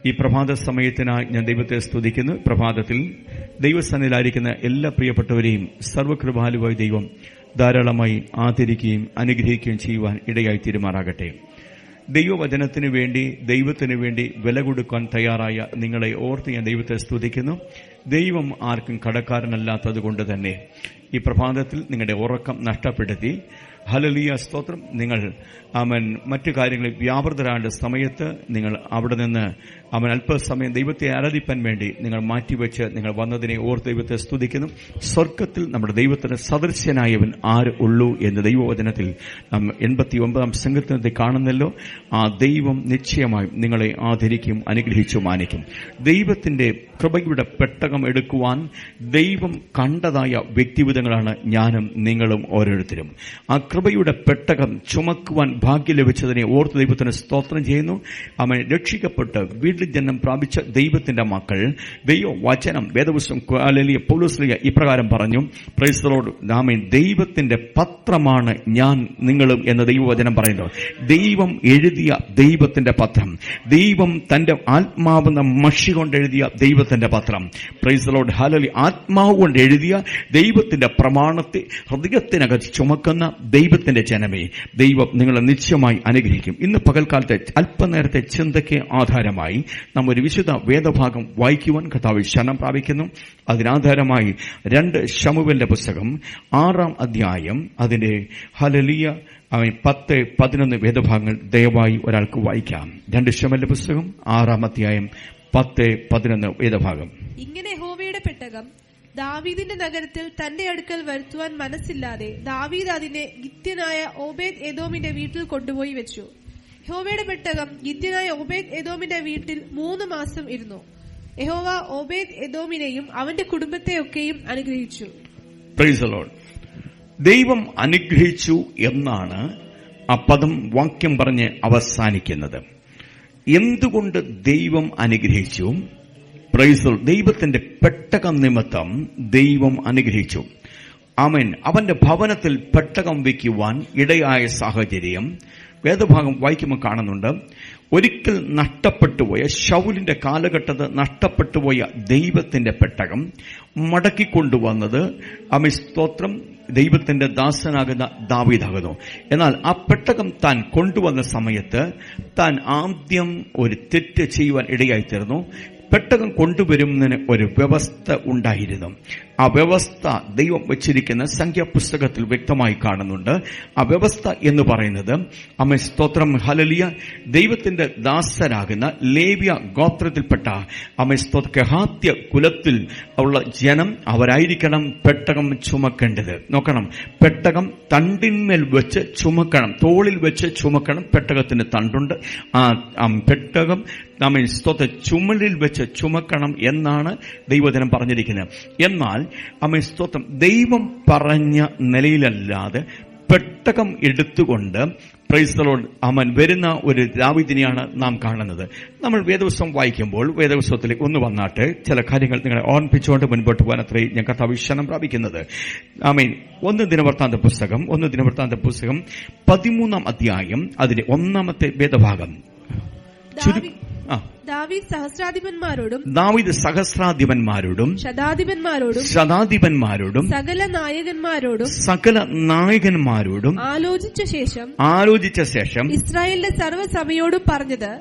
ഈ പ്രഭാത സമയത്തിനായി ഞാൻ ദൈവത്തെ സ്തുതിക്കുന്നു. പ്രഭാതത്തിൽ ദൈവസന്നിധിയിലായിരിക്കുന്ന എല്ലാ പ്രിയപ്പെട്ടവരെയും സർവ്വകൃപാലുവായ ദൈവം ധാരാളമായി ആദരിക്കുകയും അനുഗ്രഹിക്കുകയും ചെയ്യുവാൻ ഇടയായി തീരുമാറാകട്ടെ. ദൈവവചനത്തിനു വേണ്ടി, ദൈവത്തിനു വേണ്ടി വില കൊടുക്കാൻ തയ്യാറായ നിങ്ങളെ ഓർത്ത് ഞാൻ ദൈവത്തെ സ്തുതിക്കുന്നു. ദൈവം ആർക്കും കടക്കാരനല്ലാത്തതുകൊണ്ട് തന്നെ ഈ പ്രഭാതത്തിൽ നിങ്ങളുടെ ഉറക്കം നഷ്ടപ്പെടുത്തി ഹല്ലേലൂയ സ്തോത്രം, നിങ്ങൾ മറ്റു കാര്യങ്ങളിൽ വ്യാപൃതരായ സമയത്ത് നിങ്ങൾ അവിടെ നിന്ന് അല്പസമയം ദൈവത്തെ ആരാധിപ്പാൻ വേണ്ടി നിങ്ങൾ മാറ്റിവെച്ച് നിങ്ങൾ വന്നതിനെ ഓർത്ത് ദൈവത്തെ സ്തുതിക്കുന്നു. സ്വർഗത്തിൽ നമ്മുടെ ദൈവത്തിന് സദൃശ്യനായവൻ ആര് ഉള്ളൂ എന്ന് ദൈവവചനത്തിൽ 89 സങ്കീർത്തനത്തിൽ കാണുന്നല്ലോ. ആ ദൈവം നിശ്ചയമായും നിങ്ങളെ ആദരിക്കും, അനുഗ്രഹിച്ചു മാനിക്കും. ദൈവത്തിന്റെ കൃപയുടെ പെട്ടകം എടുക്കുവാൻ ദൈവം കണ്ടതായ വ്യക്തിവിധങ്ങളാണ് ഞാനും നിങ്ങളും ഓരോരുത്തരും. ആ കൃപയുടെ പെട്ടകം ചുമക്കുവാൻ ഭാഗ്യം ലഭിച്ചതിനെ ഓർത്ത് ദൈവത്തിന് സ്തോത്രം ചെയ്യുന്നു. അവൻ രക്ഷിക്കപ്പെട്ട് വീണ്ടും ജന്മം പ്രാപിച്ച ദൈവത്തിന്റെ മക്കൾ ദൈവവചനം വേദപുസ്തകം പൗലോസ് ഇപ്രകാരം പറഞ്ഞു, പ്രൈസ് ദി ലോർഡ്, ആമേൻ, ദൈവത്തിന്റെ പത്രമാണ് ഞാൻ നിങ്ങളും എന്ന് ദൈവവചനം പറയുന്നു. ദൈവം എഴുതിയ ദൈവത്തിന്റെ പത്രം, ദൈവം തന്റെ ആത്മാവെന്ന മഷി കൊണ്ട് എഴുതിയ ദൈവത്തിന്റെ പത്രം, പ്രൈസ് ദി ലോർഡ്, ഹല്ലേലൂയ, ആത്മാവ് കൊണ്ട് എഴുതിയ ദൈവത്തിന്റെ പ്രമാണത്തെ ഹൃദയത്തിനകത്ത് ചുമക്കുന്ന ദൈവത്തിന്റെ ജനമേ, ദൈവം നിങ്ങളെ നിശ്ചയമായി അനുഗ്രഹിക്കും. ഇന്ന് പകൽക്കാലത്തെ അല്പനേരത്തെ ചിന്തയ്ക്ക് ആധാരമായി നാം ഒരു വിശുദ്ധ വേദഭാഗം വായിക്കുവാൻ കർത്താവിൽ ശരണം പ്രാപിക്കുന്നു. അതിനാധാരമായി 2 ശമൂവേലിന്റെ പുസ്തകം 6-ാം അധ്യായം അതിന്റെ ഹല്ലേലൂയ 10-11 വേദഭാഗങ്ങൾ ദയവായി ഒരാൾക്ക് വായിക്കാം. 2 ശമൂവേലിന്റെ പുസ്തകം 6-ാം അധ്യായം 10-11 വേദഭാഗം. ഇങ്ങനെ യഹോവയുടെ പെട്ടകം ദാവീദിന്റെ നഗരത്തിൽ തന്റെ അടുക്കൽ വരുത്തുവാൻ മനസ്സില്ലാതെ ദാവീദ് അതിനെ ഗിത്യനായ ഓബേദ് എദോമിന്റെ വീട്ടിൽ കൊണ്ടുപോയി വെച്ചു. യഹോവയുടെ പെട്ടകം ഗിത്യനായ ഓബേദ് എദോമിന്റെ വീട്ടിൽ 3 മാസം ഇരുന്നു. യഹോവ ഓബേദ് എദോമിനെയും അവന്റെ കുടുംബത്തെയൊക്കെയും അനുഗ്രഹിച്ചു. Praise the Lord. ദൈവം അനുഗ്രഹിച്ചു എന്നാണ് ആ പദം വാക്യം പറഞ്ഞ് അവസാനിക്കുന്നത്. എന്തുകൊണ്ട് ദൈവം അനുഗ്രഹിച്ചു? Praise the Lord. ദൈവത്തിന്റെ പെട്ടകം നിമിത്തം ദൈവം അനുഗ്രഹിച്ചു. ആമേൻ. അവന്റെ ഭവനത്തിൽ പെട്ടകം വയ്ക്കുവാൻ ഇടയായ സാഹചര്യം വേദഭാഗം വായിക്കുമ്പോൾ കാണുന്നുണ്ട്. ഒരിക്കൽ നഷ്ടപ്പെട്ടുപോയ ശൗലിന്റെ കാലഘട്ടത്ത് നഷ്ടപ്പെട്ടുപോയ ദൈവത്തിന്റെ പെട്ടകം മടക്കിക്കൊണ്ടുവന്നത് സ്തോത്രം ദൈവത്തിന്റെ ദാസനാകുന്ന ദാവീദാകുന്നു. എന്നാൽ ആ പെട്ടകം താൻ കൊണ്ടുവന്ന സമയത്ത് താൻ ആദ്യം ഒരു തെറ്റ് ചെയ്യുവാൻ ഇടയായിത്തീർന്നു. പെട്ടകം കൊണ്ടുവരുന്നതിന് ഒരു വ്യവസ്ഥ ഉണ്ടായിരുന്നു. ആ വ്യവസ്ഥ ദൈവം വച്ചിരിക്കുന്ന സംഖ്യാപുസ്തകത്തിൽ വ്യക്തമായി കാണുന്നുണ്ട്. ആ വ്യവസ്ഥ എന്ന് പറയുന്നത് സ്തോത്രം ഹല്ലേലൂയ, ദൈവത്തിന്റെ ദാസരാകുന്ന ലേവ്യ ഗോത്രത്തിൽപ്പെട്ട കെഹാത്യ കുലത്തിൽ ഉള്ള ജനം അവരായിരിക്കണം പെട്ടകം ചുമക്കേണ്ടത്. നോക്കണം, പെട്ടകം തണ്ടിന്മേൽ വെച്ച് ചുമക്കണം, തോളിൽ വെച്ച് ചുമക്കണം. പെട്ടകത്തിന് തണ്ടുണ്ട്. ആ പെട്ടകം ചുമലിൽ വെച്ച് ചുമക്കണം എന്നാണ് ദൈവജനം പറഞ്ഞിരിക്കുന്നത്. എന്നാൽ സ്തോത്രം ദൈവം പറഞ്ഞ നിലയിലല്ലാതെ പെട്ടകം എടുത്തുകൊണ്ട് പ്രൈസ് ദി ലോർഡ് വരുന്ന ഒരു ദാവീദിനെയാണ് നാം കാണുന്നത്. നമ്മൾ വേദപുസ്തകം വായിക്കുമ്പോൾ വേദപുസ്തകത്തിലേക്ക് ഒന്ന് വന്നാട്ട് ചില കാര്യങ്ങൾ നിങ്ങളെ ഓർമ്മിപ്പിച്ചുകൊണ്ട് മുൻപോട്ട് പോകാൻ അത്രയും ഞാൻ കർത്താവിൽ ശരണം പ്രാപിക്കുന്നത്. ആമേൻ. 1 ദിനവൃത്താന്ത പുസ്തകം 13-ാം അധ്യായം അതിന്റെ 1-ാമത്തെ വേദഭാഗം. ദാവീദ് സഹസ്രാധിപന്മാരോടും ശതാധിപന്മാരോടും സകല നായകന്മാരോടും ആലോചിച്ച ശേഷം ഇസ്രായേലിന്റെ സർവ്വസഭയോടും പറഞ്ഞത്,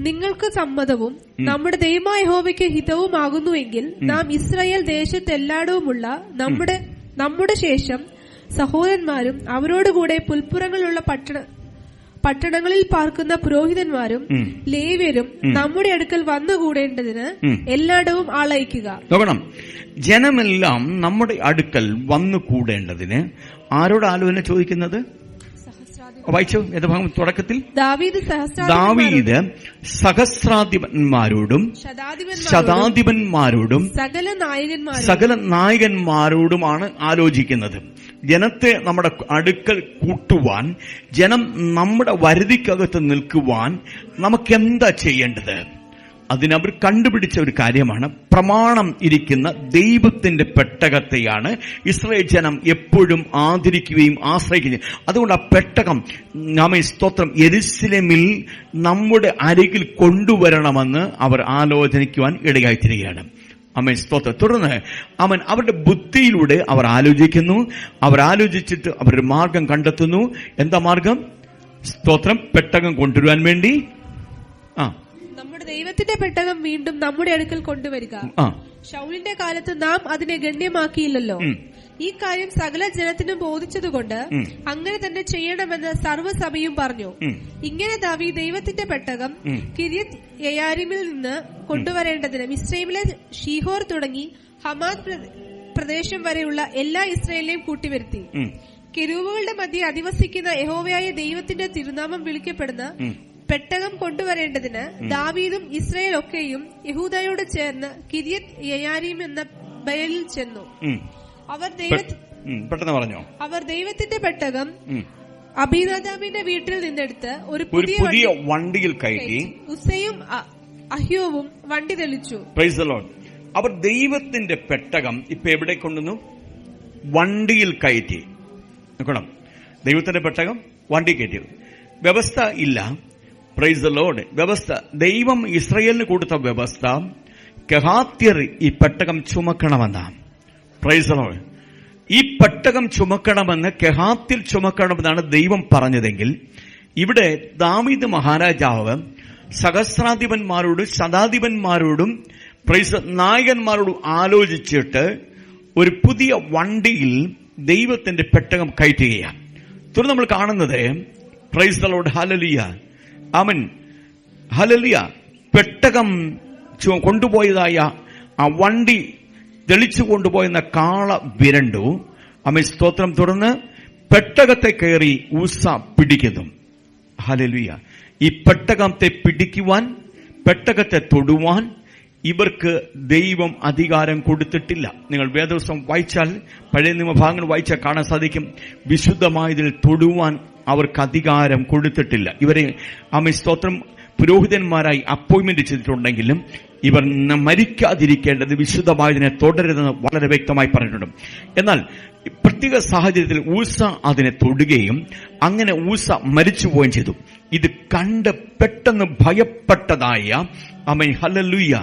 നിങ്ങൾക്ക് സമ്മതവും നമ്മുടെ ദൈവമായ യഹോവയ്ക്ക് ഹിതവുമാകുന്നുവെങ്കിൽ നാം ഇസ്രായേൽ ദേശത്തെല്ലായിടവുമുള്ള നമ്മുടെ ശേഷം സഹോദരന്മാരും അവരോടുകൂടെ പുൽപ്പുറങ്ങളുള്ള പട്ടണങ്ങളിൽ പാർക്കുന്ന പുരോഹിതന്മാരും ലേവ്യരും നമ്മുടെ അടുക്കൽ വന്നുകൂടേണ്ടതിന് എല്ലായിടവും ആളയക്കുക. നോക്കണം, ജനമെല്ലാം നമ്മുടെ അടുക്കൽ വന്നുകൂടേണ്ടതിന് ആരോട് ആലോചന ചോദിക്കുന്നത്? വായിച്ചു വേദഭാഗം തുടക്കത്തിൽ. ദാവീദ് സഹസ്രാധിപന്മാരോടും ശതാധിപന്മാരോടും സകല നായകന്മാരോടുമാണ് ആലോചിക്കുന്നത്. ജനത്തെ നമ്മുടെ അടുക്കൽ കൂട്ടുവാൻ, ജനം നമ്മുടെ വരുതിക്കകത്ത് നിൽക്കുവാൻ നമുക്കെന്താ ചെയ്യേണ്ടത്? അതിനവർ കണ്ടുപിടിച്ച ഒരു കാര്യമാണ്, പ്രമാണം ഇരിക്കുന്ന ദൈവത്തിന്റെ പെട്ടകത്തെയാണ് ഇസ്രായേൽ ജനം എപ്പോഴും ആദരിക്കുകയും ആശ്രയിക്കുകയും. അതുകൊണ്ട് ആ പെട്ടകം സ്തോത്രം യെരൂശലേമിൽ നമ്മുടെ അരികിൽ കൊണ്ടുവരണമെന്ന് അവർ ആലോചിക്കുവാൻ ഇടയായിത്തീരുകയാണ്. അമ്മ സ്തോത്രം. തുടർന്ന് അവരുടെ ബുദ്ധിയിലൂടെ അവർ ആലോചിക്കുന്നു. അവർ ആലോചിച്ചിട്ട് അവരൊരു മാർഗം കണ്ടെത്തുന്നു. എന്താ മാർഗം? സ്തോത്രം, പെട്ടകം കൊണ്ടുവരുവാൻ വേണ്ടി നമ്മുടെ ദൈവത്തിന്റെ പെട്ടകം വീണ്ടും നമ്മുടെ അടുക്കൽ കൊണ്ടുവരിക. ശൗലിന്റെ കാലത്ത് നാം അതിനെ ഗണ്യമാക്കിയില്ലല്ലോ. ഈ കാര്യം സകല ജനത്തിനും ബോധിച്ചതുകൊണ്ട് അങ്ങനെ തന്നെ ചെയ്യണമെന്ന് സർവ്വസഭയും പറഞ്ഞു. ഇങ്ങനെ ദാവീദ് ദൈവത്തിന്റെ പെട്ടകം കിര്യത്ത് യെയാരീമിൽ നിന്ന് കൊണ്ടുവരേണ്ടതിന് മിസ്രൈമിലെ ഷീഹോർ തുടങ്ങി ഹമാദ് പ്രദേശം വരെയുള്ള എല്ലാ ഇസ്രായേലിനെയും കൂട്ടിവരുത്തി. കെരൂബുകളുടെ മധ്യ അധിവസിക്കുന്ന യഹോവയായ ദൈവത്തിന്റെ തിരുനാമം വിളിക്കപ്പെടുന്ന പെട്ടകം കൊണ്ടുവരേണ്ടതിന് ദാവീദും ഇസ്രായേൽ ഒക്കെയും യഹൂദയോട് ചേർന്ന് കിര്യത്ത് യെയാരീം എന്ന ബയലിൽ ചെന്നു. അവർ ദൈവത്തിന്റെ പെട്ടകം അബീനാദാബിന്റെ വീട്ടിൽ നിന്നെടുത്ത് ഒരു പുതിയ വണ്ടിയിൽ കയറ്റി ഉസ്സയും അഹ്യോവും വണ്ടി തെളിച്ചു. അവർ ദൈവത്തിന്റെ പെട്ടകം ഇപ്പൊ എവിടെ കൊണ്ടുവന്നു? വണ്ടിയിൽ കയറ്റി. നോക്കണം, ദൈവത്തിന്റെ പെട്ടകം വണ്ടി കയറ്റി. വ്യവസ്ഥ ഇല്ല. Price the Lord. വ്യവസ്ഥ ദൈവം ഇസ്രായേലിന് കൊടുത്ത വ്യവസ്ഥ, കെഹാത്യർ ഈ പെട്ടകം ചുമക്കണമെന്നാണ്. Price the Lord. ഈ പെട്ടകം ചുമക്കണമെന്ന്, കെഹാത്തിൽ ചുമക്കണമെന്നാണ് ദൈവം പറഞ്ഞതെങ്കിൽ, ഇവിടെ ദാവീദ് മഹാരാജാവ് സഹസ്രാധിപന്മാരോടും ശതാധിപന്മാരോടും നായകന്മാരോടും ആലോചിച്ചിട്ട് ഒരു പുതിയ വണ്ടിയിൽ ദൈവത്തിന്റെ പെട്ടകം കയറ്റുകയാണ്. തുടർന്ന് നമ്മൾ കാണുന്നത് price the Lord, hallelujah, amen, hallelujah, പെട്ടകം കൊണ്ടുപോയതായ ആ വണ്ടി തെളിച്ചു കൊണ്ടുപോയെന്ന കാള വിരണ്ടു. ആമേൻ, സ്തോത്രം. തുടർന്ന് പെട്ടകത്തെ കയറി ഊസ പിടിക്കുന്നു. ഹല്ലേലൂയ. ഈ പെട്ടകത്തെ പിടിക്കുവാൻ, പെട്ടകത്തെ തൊടുവാൻ ഇവർക്ക് ദൈവം അധികാരം കൊടുത്തിട്ടില്ല. നിങ്ങൾ വേദപുസ്തകം വായിച്ചാൽ, പഴയ നിയമഭാഗങ്ങൾ വായിച്ചാൽ കാണാൻ സാധിക്കും, വിശുദ്ധമായതിൽ തൊടുവാൻ അവർക്ക് അധികാരം കൊടുത്തിട്ടില്ല. ഇവരെ ആമേൻ, സ്തോത്രം, പുരോഹിതന്മാരായി അപ്പോയിന്റ്മെന്റ് ചെയ്തിട്ടുണ്ടെങ്കിലും ഇവർ മരിക്കാതിരിക്കേണ്ടത് വിശുദ്ധമായതിനെ തുടരുതെന്ന് വളരെ വ്യക്തമായി പറഞ്ഞിട്ടുണ്ട്. എന്നാൽ പ്രത്യേക സാഹചര്യത്തിൽ ഊസ അതിനെ തൊടുകയും അങ്ങനെ ഊസ മരിച്ചുപോവുകയും ചെയ്തു. ഇത് കണ്ട് പെട്ടെന്ന് ഭയപ്പെട്ടതായ, ആമേൻ, ഹല്ലേലൂയ,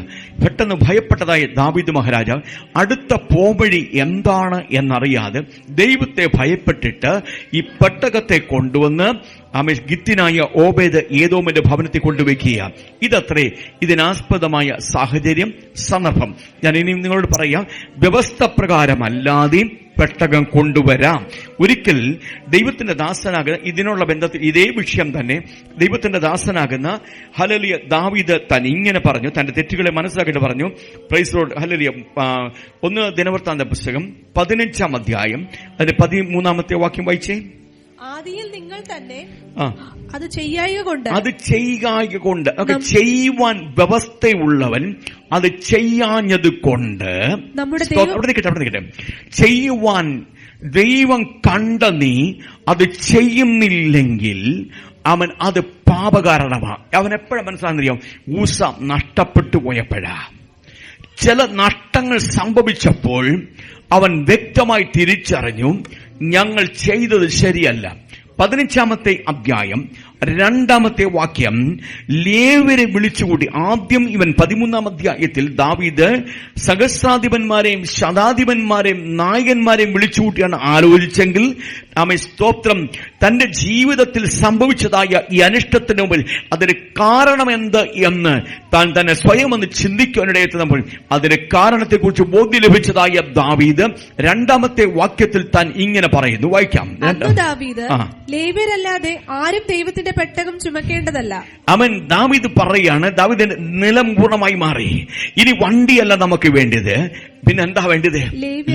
പെട്ടെന്ന് ഭയപ്പെട്ടതായ ദാവീദ് മഹാരാജാവ് അടുത്ത പോംവഴി എന്താണ് എന്നറിയാതെ ദൈവത്തെ ഭയപ്പെട്ടിട്ട് ഈ പെട്ടകത്തെ കൊണ്ടുവന്ന് ആമേൻ ഗിത്യനായ ഓബേദ് ഏദോമിന്റെ ഭവനത്തിൽ കൊണ്ടുവയ്ക്കുക. ഇതത്രേ ഇതിനാസ്പദമായ സാഹചര്യം, സന്ദർഭം. ഞാൻ ഇനിയും നിങ്ങളോട് പറയാം, വ്യവസ്ഥ പ്രകാരമല്ലാതെ പെട്ടകം കൊണ്ടുവരാം. ഒരിക്കൽ ദൈവത്തിന്റെ ദാസനാകുന്ന, ഇതിനുള്ള ബന്ധത്തിൽ ഇതേ വിഷയം തന്നെ ദൈവത്തിന്റെ ദാസനാകുന്ന ഹല്ലേലൂയ ദാവീദ് താൻ ഇങ്ങനെ പറഞ്ഞു, തന്റെ തെറ്റുകളെ മനസ്സിലാക്കിയിട്ട് പറഞ്ഞു. Price the Lord, hallelujah. 1 ദിനവൃത്താന്ത പുസ്തകം 15-ാം അധ്യായം അതിന്റെ 13-ാമത്തെ വാക്യം വായിച്ചേ. ആദിയിൽ നിങ്ങൾ തന്നെ അത് ചെയ്യായ കൊണ്ട് ചെയ്യുവാൻ വ്യവസ്ഥയുള്ളവൻ അത് ചെയ്യാഞ്ഞത് കൊണ്ട് ചെയ്യുവാൻ ദൈവം കണ്ട നീ അത് ചെയ്യുന്നില്ലെങ്കിൽ അവൻ അത് പാപകാരണമാണ്. അവൻ എപ്പോഴാണ് മനസ്സിലാകുന്നറിയാം? ഊസ നഷ്ടപ്പെട്ടു പോയപ്പോഴാ. ചില നഷ്ടങ്ങൾ സംഭവിച്ചപ്പോൾ അവൻ വ്യക്തമായി തിരിച്ചറിഞ്ഞു, ഞങ്ങൾ ചെയ്തത് ശരിയല്ല. 15-ാമത്തെ അധ്യായം 2-ാമത്തെ വാക്യം, ലേവ്യരെ വിളിച്ചുകൂടി. ആദ്യം ഇവൻ 13-ാം അധ്യായത്തിൽ ദാവീദ് സഹസ്രാധിപന്മാരെയും ശതാധിപന്മാരെയും നായകന്മാരെയും വിളിച്ചുകൂട്ടിയാണ് ആലോചിച്ചെങ്കിൽ, ആമേൻ, സ്തോത്രം, തന്റെ ജീവിതത്തിൽ സംഭവിച്ചതായ ഈ അനിഷ്ടത്തിന് മുമ്പിൽ അതിന് കാരണമെന്ത് എന്ന് താൻ തന്നെ സ്വയം ഒന്ന് ചിന്തിക്കാനിടയെത്തുമ്പോൾ അതിന് കാരണത്തെക്കുറിച്ച് ബോധ്യം ലഭിച്ചതായ ദാവീദ് 2-ാമത്തെ വാക്യത്തിൽ താൻ ഇങ്ങനെ പറയുന്നു. വായിക്കാം. ദാവീദ്, ലേവ്യരല്ലാതെ ആരും ദൈവത്തിന്റെ പെട്ടകം ചുമക്കേണ്ടതല്ല. അവൻ ദാവീദ് പറയാണ്, ദാവീദിന്റെ നിലം പൂർണ്ണമായി മാറി. ഇനി വണ്ടിയല്ല നമുക്ക് വേണ്ടത്, പിന്നെ എന്താ വേണ്ടത്?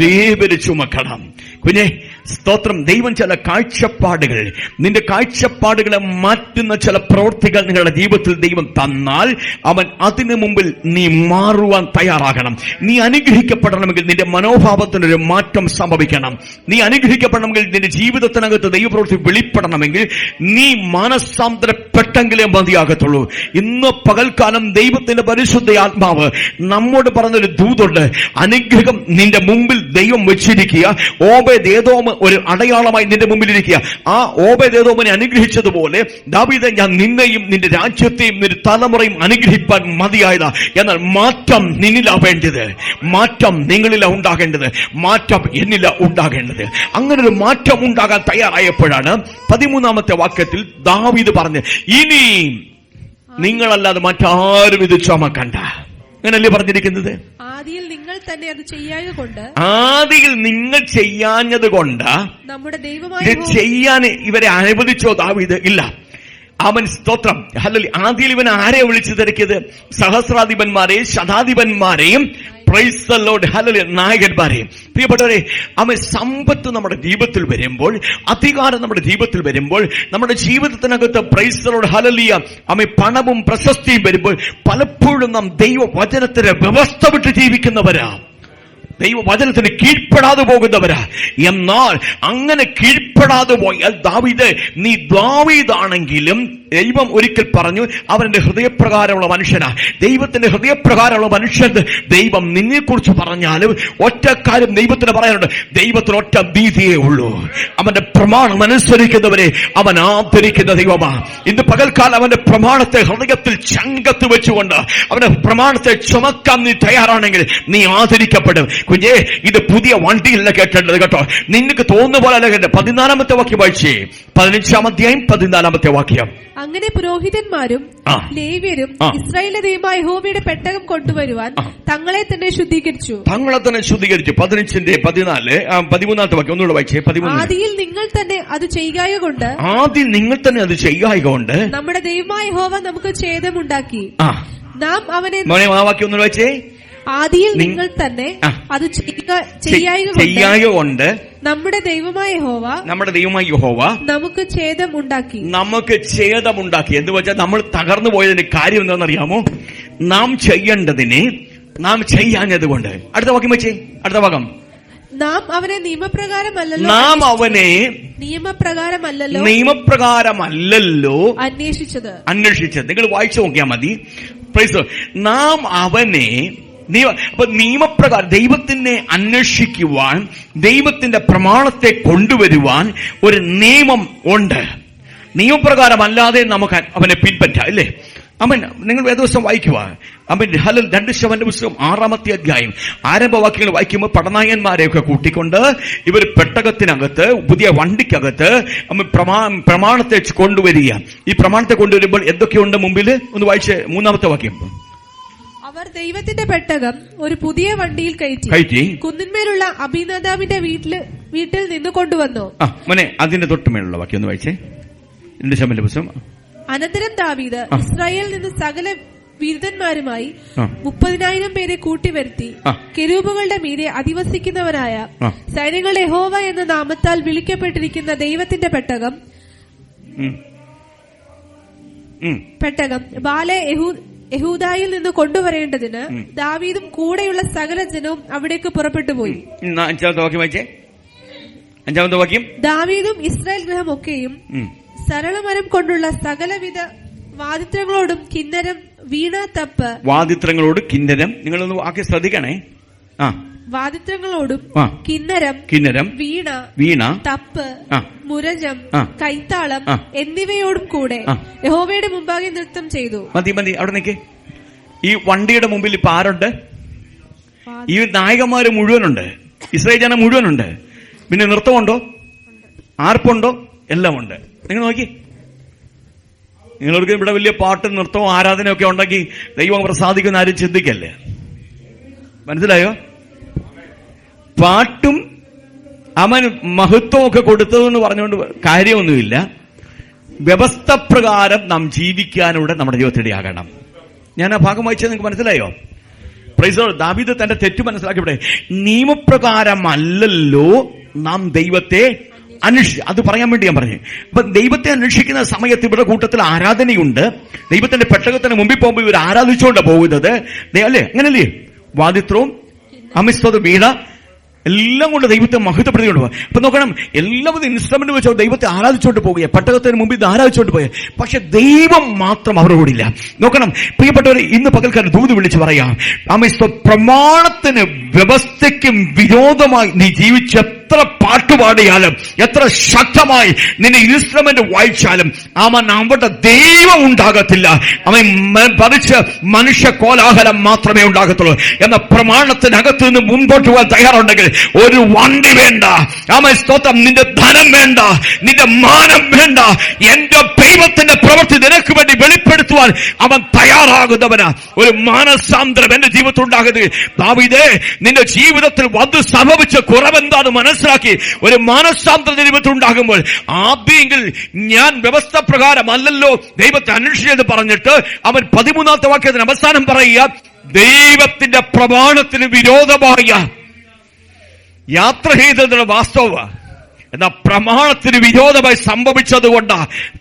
ലേവ്യര് ചുമക്കണം. കുഞ്ഞെ, സ്തോത്രം. ദൈവം ചില കാഴ്ചപ്പാടുകൾ, നിന്റെ കാഴ്ചപ്പാടുകളെ മാറ്റുന്ന ചില പ്രവൃത്തികൾ നിങ്ങളുടെ ജീവിതത്തിൽ ദൈവം തന്നാൽ അവൻ അതിനു മുമ്പിൽ നീ മാറുവാൻ തയ്യാറാകണം. നീ അനുഗ്രഹിക്കപ്പെടണമെങ്കിൽ നിന്റെ മനോഭാവത്തിനൊരു മാറ്റം സംഭവിക്കണം. നീ അനുഗ്രഹിക്കപ്പെടണമെങ്കിൽ നിന്റെ ജീവിതത്തിനകത്ത് ദൈവപ്രവൃത്തി വെളിപ്പെടണമെങ്കിൽ നീ മാനസാന്തരപ്പെടണം. പെട്ടെങ്കിലേ മതിയാകത്തുള്ളൂ. ഇന്ന് പകൽക്കാലം ദൈവത്തിന്റെ പരിശുദ്ധ ആത്മാവ് നമ്മോട് പറഞ്ഞൊരു ദൂതുണ്ട്. അനുഗ്രഹം നിന്റെ മുമ്പിൽ ദൈവം വെച്ചിരിക്കുക. ഓബേദ്ഏദോം ഒരു അടയാളമായി നിന്റെ മുമ്പിലിരിക്കുക. ആ ഓബേദ്ഏദോമിനെ അനുഗ്രഹിച്ചതുപോലെ ദാവീദേ, ഞാൻ നിന്നെയും നിന്റെ രാജ്യത്തെയും നിന്റെ തലമുറയും അനുഗ്രഹിപ്പാൻ മതിയായതാ. എന്നാൽ മാറ്റം നിന്നിലാ വേണ്ടത്, മാറ്റം നിങ്ങളിലാ ഉണ്ടാകേണ്ടത്, മാറ്റം എന്നില ഉണ്ടാകേണ്ടത്. അങ്ങനെ ഒരു മാറ്റം ഉണ്ടാകാൻ തയ്യാറായപ്പോഴാണ് 13-ാമത്തെ വാക്യത്തിൽ ദാവീദ് പറഞ്ഞ്, ഇനി നിങ്ങളല്ലാതെ മറ്റാരും ഇത് ചുമക്കണ്ട. അങ്ങനല്ലേ പറഞ്ഞിരിക്കുന്നത്? ആദിയിൽ നിങ്ങൾ തന്നെ അത് ചെയ്യാഞ്ഞതുകൊണ്ട്, ആദിയിൽ നിങ്ങൾ ചെയ്യാഞ്ഞത് കൊണ്ട് നമ്മുടെ ദൈവമായ ഇത് ചെയ്യാൻ ഇവരെ അനുവദിച്ചോ ദാവീദ്? ഇല്ല. അവൻ സ്തോത്രം, ഹല്ലേലൂയ. ആദിയിൽ ഇവൻ ആരെയും വിളിച്ചു തിരക്കിയത്? സഹസ്രാധിപന്മാരെയും ശതാധിപന്മാരെയും, പ്രൈസ് ദി ലോർഡ്, ഹല്ലേലൂയ, നായകന്മാരെയും. പ്രിയപ്പെട്ടവരെ, അവൻ സമ്പത്ത് നമ്മുടെ ജീവിതത്തിൽ വരുമ്പോൾ, അധികാരം നമ്മുടെ ജീവിതത്തിൽ വരുമ്പോൾ, നമ്മുടെ ജീവിതത്തിനകത്ത് പ്രൈസ് ദി ലോർഡ്, ഹല്ലേലൂയ, അവൻ പണവും പ്രശസ്തിയും വരുമ്പോൾ പലപ്പോഴും നാം ദൈവവചനത്തിന് വ്യവസ്ഥ വിട്ട് ജീവിക്കുന്നവരാ, ദൈവവചനത്തിന് കീഴ്പ്പെടാതെ പോകുന്നവരാ. എന്നാൽ അങ്ങനെ കീഴ്പ്പെടാതെ പോയാൽ ദാവീദ്, നീ ദാവീദാണെങ്കിലും ദൈവം ഒരിക്കൽ പറഞ്ഞു, അവന്റെ ഹൃദയപ്രകാരമുള്ള മനുഷ്യനാ. ദൈവത്തിന്റെ ഹൃദയപ്രകാരമുള്ള മനുഷ്യൻ ദൈവം നിന്നെ കുറിച്ച് പറഞ്ഞാലും ഒറ്റ കാര്യം ദൈവത്തിന് പറയാനുണ്ട്, ദൈവത്തിന് ഒറ്റ ഭീതിയേ ഉള്ളൂ. അവന്റെ പ്രമാണം അനുസരിക്കുന്നവരെ അവൻ ആദരിക്കുന്ന ദൈവമാ. ഇന്ന് പകൽക്കാലം അവന്റെ പ്രമാണത്തെ ഹൃദയത്തിൽ ചങ്കത്ത് വെച്ചുകൊണ്ട് അവന്റെ പ്രമാണത്തെ ചുമക്കാൻ നീ തയ്യാറാണെങ്കിൽ നീ ആദരിക്കപ്പെടും. കുഞ്ഞേ, ഇത് പുതിയ വണ്ടിയല്ല കേട്ടേണ്ടത് കേട്ടോ. നിനക്ക് തോന്നുന്ന പോലെ അല്ല കേട്ടത്. 14-ാമത്തെ വാക്യം വായിച്ചേ, 15-ാം അധ്യായം 14-ാമത്തെ വാക്യം. അങ്ങനെ പുരോഹിതന്മാരും ലേവ്യരും ഇസ്രായേലിന്റെ ദൈവമായ യഹോവയുടെ പെട്ടകം കൊണ്ടുവരുവാൻ തങ്ങളെ തന്നെ ശുദ്ധീകരിച്ചു. 15-ന്റെ 14, 13-ാമത്തെ വാക്യം ഒന്നുകൂടെ വായിച്ചേ. 13. ആദിയിൽ നിങ്ങൾ തന്നെ അത് ചെയ്യുകകൊണ്ട്, ആദ്യം നിങ്ങൾ തന്നെ അത് ചെയ്യുകകൊണ്ട് നമ്മുടെ ദൈവമായ യഹോവ നമുക്ക് ഛേദമുണ്ടാക്കി. നാം അവനെ, വാക്യം ഒന്നുകൂടെ വായിച്ചേ. ആദിയിൽ നിങ്ങൾ തന്നെ അത് ചെയ്യായകൊണ്ട് നമ്മുടെ ദൈവമായ യഹോവ നമുക്ക് ഛേദമുണ്ടാക്കി. എന്ന് വെച്ചാൽ നമ്മൾ തകർന്നു പോയതിന്റെ കാര്യം എന്താണെന്നറിയാമോ? നാം ചെയ്യേണ്ടതിനെ നാം ചെയ്യാഞ്ഞതുകൊണ്ട്. അടുത്ത വാക്യം വെച്ചേ, അടുത്ത ഭാഗം. നാം അവനെ നിയമപ്രകാരമല്ലല്ലോ അന്വേഷിച്ചത്. നിങ്ങൾ വായിച്ചു നോക്കിയാൽ മതി. നാം അവനെ, അപ്പൊ നിയമപ്രകാരം ദൈവത്തിനെ അന്വേഷിക്കുവാൻ, ദൈവത്തിന്റെ പ്രമാണത്തെ കൊണ്ടുവരുവാൻ ഒരു നിയമം ഉണ്ട്. നിയമപ്രകാരമല്ലാതെ നമുക്ക് അവനെ പിൻപറ്റാം, അല്ലേ? അവൻ, നിങ്ങൾ വേദപുസ്തകം വായിക്കുക. അവൻ 2 ശമന്റെ പുസ്തകം 6-ാമത്തെ അധ്യായം ആരംഭവാക്യങ്ങൾ വായിക്കുമ്പോൾ പടനായന്മാരെയൊക്കെ കൂട്ടിക്കൊണ്ട് ഇവർ പെട്ടകത്തിനകത്ത്, പുതിയ വണ്ടിക്കകത്ത് പ്രമാണത്തെ കൊണ്ടുവരിക. ഈ പ്രമാണത്തെ കൊണ്ടുവരുമ്പോൾ എന്തൊക്കെയുണ്ട് മുമ്പിൽ? ഒന്ന് വായിച്ച് 3-ാമത്തെ വാക്യം. അവർ ദൈവത്തിന്റെ പെട്ടകം ഒരു പുതിയ വണ്ടിയിൽ കയറ്റി കുന്നിന്മേലുള്ള അബീനാദാബിന്റെ വീട്ടിൽ നിന്ന് കൊണ്ടുവന്നു. മോനെ, അതിന്റെ തൊട്ടുമേലുള്ള വാക്യം ഒന്ന് വായിച്ചേ. 2 ശമന്റെ പുസ്തകം. അനന്തരം ദാവീദ് ഇസ്രായേലിൽ നിന്ന് സകല വീരന്മാരുമായി 30,000 പേരെ കൂട്ടിവരുത്തി കെരൂബുകളുടെ മീതെ അധിവസിക്കുന്നവനായ സൈന്യങ്ങളുടെ യഹോവ എന്ന നാമത്താൽ വിളിക്കപ്പെട്ടിരിക്കുന്ന ദൈവത്തിന്റെ പെട്ടകം ബാലെ യഹൂദായിൽ നിന്ന് കൊണ്ടുവരേണ്ടതിന് ദാവീദും കൂടെയുള്ള സകല ജനവും അവിടേക്ക് പുറപ്പെട്ടു പോയി. 5-ാമത്തെ വാക്യം. ദാവീദും ഇസ്രായേൽ ഗൃഹമൊക്കെയും സരളമരം കൊണ്ടുള്ള സകലവിധ വാദിത്രങ്ങളോടും കിന്നരം, വീണ, തപ്പ്. വാദിത്രങ്ങളോട് കിന്നരം, നിങ്ങളൊന്ന് വാക്യം ശ്രദ്ധിക്കണേ. വാദിത്രങ്ങളോടും കിന്നരം, വീണ, തപ്പ്, മുരജം, കൈത്താളം എന്നിവയോടും കൂടെ യഹോവയുടെ മുമ്പാകെ നൃത്തം ചെയ്തു. മതി, അവിടെ നിൽക്കേ. ഈ വണ്ടിയുടെ മുമ്പിൽ ഇപ്പൊ ആരുണ്ട്? ഈ നായകന്മാര് മുഴുവനുണ്ട്, ഇസ്രായേൽ ജനം മുഴുവനുണ്ട്. പിന്നെ നൃത്തമുണ്ടോ? ആർപ്പുണ്ടോ? എല്ലാം ഉണ്ട്. നിങ്ങൾ നോക്കി, നിങ്ങൾക്ക് ഇവിടെ വലിയ പാട്ടും നൃത്തവും ആരാധനയൊക്കെ ഉണ്ടെങ്കിൽ ദൈവം പ്രസാദിക്കുന്ന ആരും ചിന്തിക്കല്ലേ. മനസ്സിലായോ? പാട്ടും അവൻ മഹത്വമൊക്കെ കൊടുത്തതെന്ന് പറഞ്ഞുകൊണ്ട് കാര്യമൊന്നുമില്ല. വ്യവസ്ഥ പ്രകാരം നാം ജീവിക്കാനൂടെ നമ്മുടെ ജീവിതത്തിനിടയാകണം. ഞാൻ ആ ഭാഗം വായിച്ചത് നിങ്ങൾക്ക് മനസ്സിലായോ? Price the Lord. ദാവീദ് തന്റെ തെറ്റ് മനസ്സിലാക്കിവിടെ. നിയമപ്രകാരമല്ലല്ലോ നാം ദൈവത്തെ അത് പറയാൻ വേണ്ടി ഞാൻ പറഞ്ഞു. അപ്പൊ ദൈവത്തെ അന്വേഷിക്കുന്ന സമയത്ത് ഇവരുടെ കൂട്ടത്തിൽ ആരാധനയുണ്ട്. ദൈവത്തിന്റെ പെട്ടകത്തിന് മുമ്പിൽ പോകുമ്പോൾ ഇവർ ആരാധിച്ചുകൊണ്ട് പോകുന്നത്, അല്ലേ? അങ്ങനല്ലേ? വാദിത്രവും അമിസ്തവും വീണ, എല്ലാം കൊണ്ട് ദൈവത്തെ മഹത്വപ്പെടുത്തിക്കൊണ്ട് പോകുക. അപ്പൊ നോക്കണം, എല്ലാവരും ഇൻസ്ട്രുമെന്റ് വെച്ചോ ദൈവത്തെ ആരാധിച്ചുകൊണ്ട് പോകുക, പെട്ടകത്തിന് മുമ്പിൽ ഇത് ആരാധിച്ചുകൊണ്ട് പോയ, പക്ഷെ ദൈവം മാത്രം അവരോടില്ല. നോക്കണം പ്രിയപ്പെട്ടവരെ, ഇന്ന് പകൽക്കാരൻ ദൂത് വിളിച്ച് പറയാം, പ്രമാണത്തിന് വ്യവസ്ഥയ്ക്കും വിരോധമായി നീ ജീവിച്ച എത്ര പാട്ടുപാടിയാലും എത്ര ശക്തമായി നിന്നെ ഇൻസ്ട്രുമെന്റ് വായിച്ചാലും അവിടെ ദൈവം ഉണ്ടാകത്തില്ല. അവൻ പറിച്ച് മനുഷ്യ കോലാഹലം മാത്രമേ ഉണ്ടാകത്തുള്ളൂ. എന്ന പ്രമാണത്തിനകത്ത് നിന്ന് മുൻപോട്ട് പോകാൻ തയ്യാറുണ്ടെങ്കിൽ ഒരു വണ്ടി വേണ്ട, സ്തോത്രം, നിന്റെ ധനം വേണ്ട, നിന്റെ മാനം വേണ്ട, എന്റെ ദൈവത്തിന്റെ പ്രവൃത്തി നിനക്ക് വേണ്ടി വെളിപ്പെടുത്തുവാൻ അവൻ തയ്യാറാകുന്നവനാ. ഒരു മാനസാന്തരം എന്റെ ജീവിതത്തിൽ ഉണ്ടാകുന്നത്. ദാവീദേ, നിന്റെ ജീവിതത്തിൽ വന്ന് സംഭവിച്ച കുറവെന്താന്ന് മനസ്സിലാക്കി ഒരു മാനസാന്തര ജീവിതത്തിൽ ഉണ്ടാകുമ്പോൾ ആദ്യമെങ്കിൽ ഞാൻ വ്യവസ്ഥ പ്രകാരം അല്ലല്ലോ ദൈവത്തെ അന്വേഷിച്ചത് പറഞ്ഞിട്ട് അവൻ 13-ാമത്തെ വാക്യത്തിന് അവസാനം പറയുക, ദൈവത്തിന്റെ പ്രമാണത്തിന് വിരോധമായ യാത്ര ചെയ്തതിന് വാസ്തവ എന്നാ പ്രമാണത്തിന് വിരോധമായി സംഭവിച്ചതുകൊണ്ടാ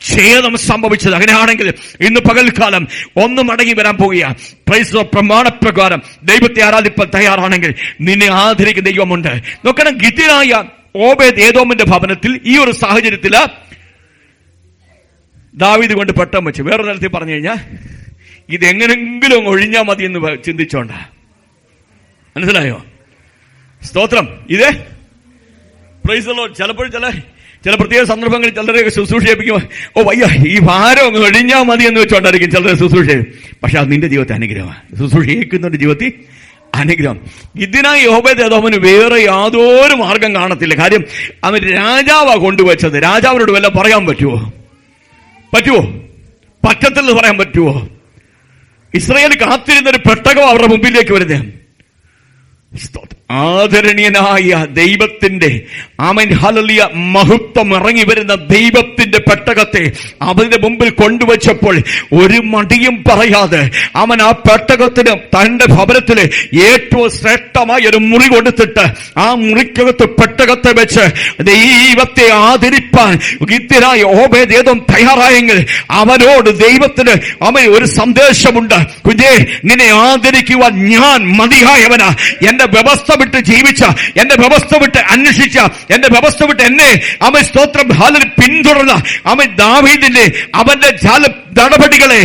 ഛേദം സംഭവിച്ചത്. അങ്ങനെയാണെങ്കിൽ ഇന്ന് പകൽക്കാലം ഒന്ന് മടങ്ങി വരാൻ പോവുക. ക്രൈസ്തവ പ്രമാണപ്രകാരം ദൈവത്തെ ആരാധിപ്പാൻ തയ്യാറാണെങ്കിൽ നിന്നെ ആദരിക്കുന്ന ദൈവമുണ്ട്. നോക്കണം, ഗിത്യനായ ഓബേദ് ഏദോമിന്റെ ഭവനത്തിൽ ഈ ഒരു സാഹചര്യത്തില് ദാവീദ് കൊണ്ട് പെട്ടം വെച്ച്. വേറൊരു തരത്തിൽ പറഞ്ഞു കഴിഞ്ഞാൽ ഇതെങ്ങനെങ്കിലും ഒഴിഞ്ഞാൽ മതി എന്ന് ചിന്തിച്ചോണ്ട. മനസ്സിലായോ? സ്തോത്രം. ഇതേ പ്രൈസല്ലോ ചിലപ്പോൾ ചില പ്രത്യേക സന്ദർഭങ്ങളിൽ ചിലരെയൊക്കെ ശുശ്രൂഷിപ്പിക്കും. വയ്യ, ഈ ഭാരം അങ്ങ് ഒഴിഞ്ഞാൽ മതി എന്ന് വെച്ചോണ്ടായിരിക്കും ചിലരെ ശുശ്രൂഷ. പക്ഷെ അത് നിന്റെ ജീവിതത്തെ അനുഗ്രഹമാണ്. ശുശ്രൂഷിക്കുന്നവന്റെ ജീവിതത്തിൽ അനുഗ്രഹം. ഇതിനായി ഓബേദ് ഏദോമിന് വേറെ യാതൊരു മാർഗം കാണത്തില്ല. കാര്യം അവൻ രാജാവാ കൊണ്ടുവച്ചത്. രാജാവിനോട് വല്ല പറയാൻ പറ്റുമോ? പറ്റത്തില്ലെന്ന് പറയാൻ പറ്റുമോ? ഇസ്രായേൽ കാത്തിരുന്നൊരു പെട്ടകം അവരുടെ മുമ്പിലേക്ക് വരുന്നത്. ആദരണീയനായ ദൈവത്തിന്റെ ഹല്ലേലൂയ മഹത്വം ഇറങ്ങി വരുന്ന ദൈവത്തിന്റെ പെട്ടകത്തെ അവന്റെ മുമ്പിൽ കൊണ്ടുവച്ചപ്പോൾ ഒരു മടിയും പറയാതെ അവൻ ആ പെട്ടകത്തിന് തന്റെ ഭവനത്തില് ഏറ്റവും ശ്രേഷ്ഠമായ ഒരു മുറി കൊടുത്തിട്ട് ആ മുറിക്കകത്ത് പെട്ടകത്തെ വെച്ച് ദൈവത്തെ ആദരിപ്പാൻ ഗിത്യനായ ഓബേദ് ഏദോം തയ്യാറായെങ്കിൽ അവനോട് ദൈവത്തിന് അവൻ ഒരു സന്ദേശമുണ്ട്. കുഞ്ഞേ, നിന്നെ ആദരിക്കുവാൻ ഞാൻ മതിയായവനാ. എന്റെ വ്യവസ്ഥ വിട്ട് ജീവിച്ച, എന്റെ വ്യവസ്ഥ വിട്ട് അന്വേഷിച്ച, എന്റെ വ്യവസ്ഥ വിട്ട് എന്നെ അവൻ സ്തോത്രം ഹാലിൽ പിന്തുടർന്ന അവൻ ദാവീദിന്റെ അവന്റെ നടപടികളെ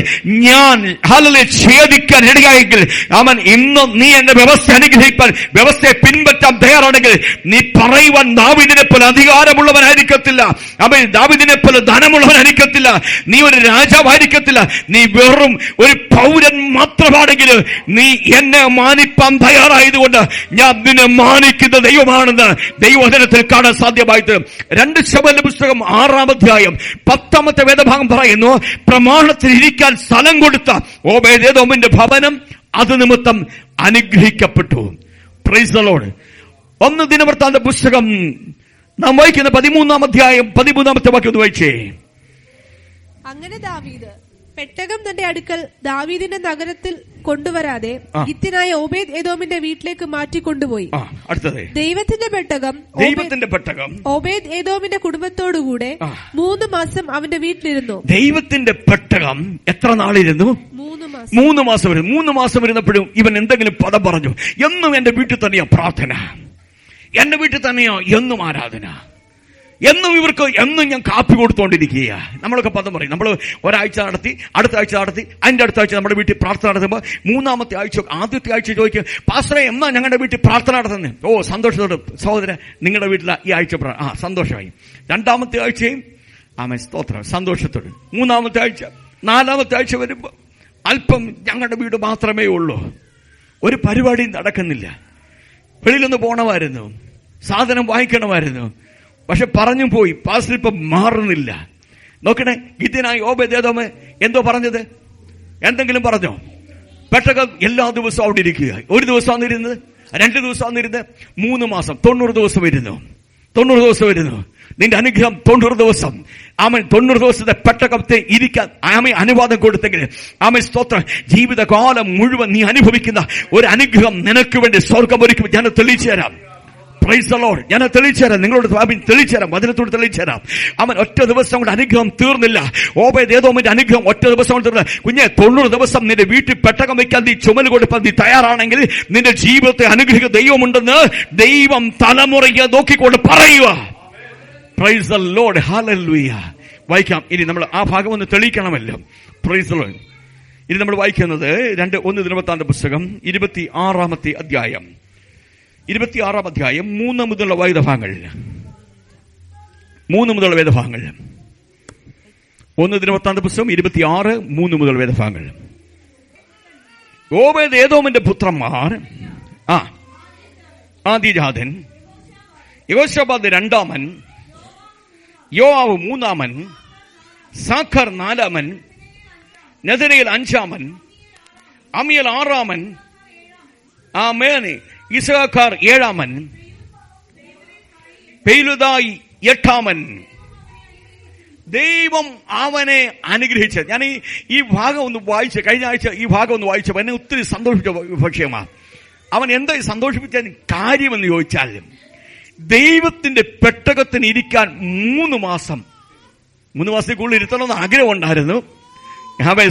ഞാൻ ഹാലിലെ ഛേദിക്കാൻ ഇടയായെങ്കിൽ അവൻ ഇന്നും നീ എന്റെ വ്യവസ്ഥ അനുഗ്രഹിപ്പാൻ, വ്യവസ്ഥയെ പിൻപറ്റാൻ തയ്യാറാണെങ്കിൽ നീ പറയുവാൻ ദാവീദിനെ പോലെ അധികാരമുള്ളവനായിരിക്കത്തില്ല. അവൻ ദാവീദിനെ പോലെ ധനമുള്ളവനായിരിക്കത്തില്ല. നീ ഒരു രാജാവായിരിക്കത്തില്ല. നീ വെറും ഒരു പൗരൻ മാത്രമാണെങ്കിൽ നീ എന്നെ മാനിപ്പാൻ തയ്യാറായതുകൊണ്ട് ഞാൻ നിന്നെ മാനിക്കുന്ന ദൈവമാണെന്ന് ദൈവവചനത്തിൽ കാണാൻ സാധ്യമായിട്ട് 2 ശമൂവേലിന്റെ പുസ്തകം 6-ാം അധ്യായം 10-ാമത്തെ വേദഭാഗം പറയുന്നു, പ്രമാണത്തിൽ ഇരിക്കാൻ സ്ഥലം കൊടുത്ത ഓബേദ് ഏദോമിന്റെ ഭവനം അത് നിമിത്തം അനുഗ്രഹിക്കപ്പെട്ടു. Praise the Lord. 1 ദിനവൃത്താന്ത പുസ്തകം നാം വായിക്കുന്ന 13-ാം അധ്യായം 13-ാമത്തെ വാക്യം ഒന്ന് വായിച്ചേ. അങ്ങനെ ദാവീദ് പെട്ടകം തന്റെ അടുക്കൽ ദാവീദിന്റെ നഗരത്തിൽ കൊണ്ടുവരാതെ ഗിത്യനായ ഓബേദ് ഏദോമിന്റെ വീട്ടിലേക്ക് മാറ്റിക്കൊണ്ടുപോയി. അടുത്തത് ദൈവത്തിന്റെ പെട്ടകം ഓബേദ് ഏദോമിന്റെ കുടുംബത്തോടുകൂടെ 3 മാസം അവന്റെ വീട്ടിലിരുന്നു. ദൈവത്തിന്റെ പെട്ടകം എത്ര നാളിരുന്നു? 3 മാസം വരും. 3 മാസം വരുന്നപ്പോഴും ഇവൻ എന്തെങ്കിലും പദം പറഞ്ഞു. എന്നും എന്റെ വീട്ടിൽ തന്നെയാ പ്രാർത്ഥന, എന്റെ വീട്ടിൽ തന്നെയാ എന്നും ആരാധന, എന്നും ഇവർക്ക് എന്നും ഞാൻ കാപ്പി കൊടുത്തോണ്ടിരിക്കുക. നമ്മളൊക്കെ പദം പറയും. നമ്മൾ ഒരാഴ്ച നടത്തി, അടുത്ത ആഴ്ച നടത്തി, അതിന്റെ അടുത്ത ആഴ്ച നമ്മുടെ വീട്ടിൽ പ്രാർത്ഥന നടത്തുമ്പോൾ 3-ാമത്തെ ആഴ്ച ആദ്യത്തെ ആഴ്ച ചോദിക്കും, പാസ്റ്ററെ എന്നാ ഞങ്ങളുടെ വീട്ടിൽ പ്രാർത്ഥന നടത്തുന്നത്? ഓ സന്തോഷത്തോട് സഹോദരൻ, നിങ്ങളുടെ വീട്ടിൽ ഈ ആഴ്ച സന്തോഷമായി. 2-ാമത്തെ ആഴ്ചയും ആമേൻ സ്തോത്രം സന്തോഷത്തോട്. 3-ാമത്തെ ആഴ്ച 4-ാമത്തെ ആഴ്ച വരുമ്പോൾ അല്പം ഞങ്ങളുടെ വീട് മാത്രമേ ഉള്ളൂ, ഒരു പരിപാടിയും നടക്കുന്നില്ല. വെളിയിലൊന്ന് പോണമായിരുന്നു, സാധനം വാങ്ങിക്കണമായിരുന്നു, പക്ഷെ പറഞ്ഞു പോയി. പാസ്റ്റർ ഇപ്പം മാറുന്നില്ല. നോക്കണേ, ഗിത്യനായ ഓബേദ് ഏദോം എന്തോ പറഞ്ഞത്? എന്തെങ്കിലും പറഞ്ഞോ? പെട്ടകം എല്ലാ ദിവസവും അവിടെ ഇരിക്കുക. ഒരു ദിവസം വന്നിരുന്നത്, 2 ദിവസം വന്നിരുന്നത്, 3 മാസം 90 ദിവസം വരുന്നു. 90 ദിവസം വരുന്നു. നിന്റെ അനുഗ്രഹം 90 ദിവസം. ആമൻ 90 ദിവസത്തെ പെട്ടകത്തെ ഇരിക്കാൻ ആമ അനുവാദം കൊടുത്തെങ്കിൽ ആമൻ സ്തോത്രം, ജീവിതകാലം മുഴുവൻ നീ അനുഭവിക്കുന്ന ഒരു അനുഗ്രഹം നിനക്ക് വേണ്ടി സ്വർഗം ഒരുക്കും. ഞാൻ തെളിയിച്ചു തരാം. Price the Lord. ഞാൻ തെളിയിച്ചുതരാം, നിങ്ങളോട് തെളിയിച്ചുതരാം, വചനത്തോട് തെളിയിച്ചുതരാം. അവൻ ഒറ്റ ദിവസം കൊണ്ട് അനുഗ്രഹം തീർന്നില്ല. ഓബേദ്ഏദോമിന്റെ അനുഗ്രഹം ഒറ്റ ദിവസം കൊണ്ട് തീർന്നില്ല. കുഞ്ഞെ, 90 ദിവസം നിന്റെ വീട്ടിൽ പെട്ടകം വയ്ക്കാൻ നീ ചുമല് കൊടുക്കാൻ നീ തയ്യാറാണെങ്കിൽ നിന്റെ ജീവിതത്തെ അനുഗ്രഹിക്കുന്ന ദൈവമുണ്ടെന്ന് ദൈവം തലമുറയെ നോക്കിക്കൊണ്ട് പറയുക. Price the Lord. ഹല്ലേലൂയ. വായിക്കാം. ഇനി നമ്മൾ ആ ഭാഗം ഒന്ന് തെളിയിക്കണമല്ലോ. Price the Lord. ഇനി നമ്മൾ വായിക്കുന്നത് 1 ദിനവൃത്താന്ത പുസ്തകം 26-ാമത്തെ അധ്യായം 3 മുതലുള്ള വേദഭാഗങ്ങൾ. 1 ദിനവൃത്താന്ത പുസ്തകം 26-3 മുതൽ വേദഭാഗങ്ങൾ. ഓബേദ്ഏദോമിന്റെ പുത്രന്മാർ: ആദിജാതൻ, യോശബാദ് രണ്ടാമൻ, യോവാവ് മൂന്നാമൻ, സാഖർ നാലാമൻ, നെഥനയേൽ അഞ്ചാമൻ, അമിയൽ ആറാമൻ, ഇസ്സാഖാർ ഏഴാമൻ, പെയ്ലുദായി എട്ടാമൻ. ദൈവം അവനെ അനുഗ്രഹിച്ച. ഞാൻ ഈ ഭാഗം ഒന്ന് വായിച്ച, കഴിഞ്ഞ ആഴ്ച ഈ ഭാഗം ഒന്ന് വായിച്ചപ്പോൾ എന്നെ ഒത്തിരി സന്തോഷിച്ച വിഷയമാണ്. അവൻ എന്തായി സന്തോഷിപ്പിച്ച കാര്യമെന്ന് ചോദിച്ചാൽ, ദൈവത്തിന്റെ പെട്ടകത്തിന് ഇരിക്കാൻ 3 മാസത്തിൽ കൂടുതൽ ഇരുത്തണമെന്ന് ആഗ്രഹം ഉണ്ടായിരുന്നു.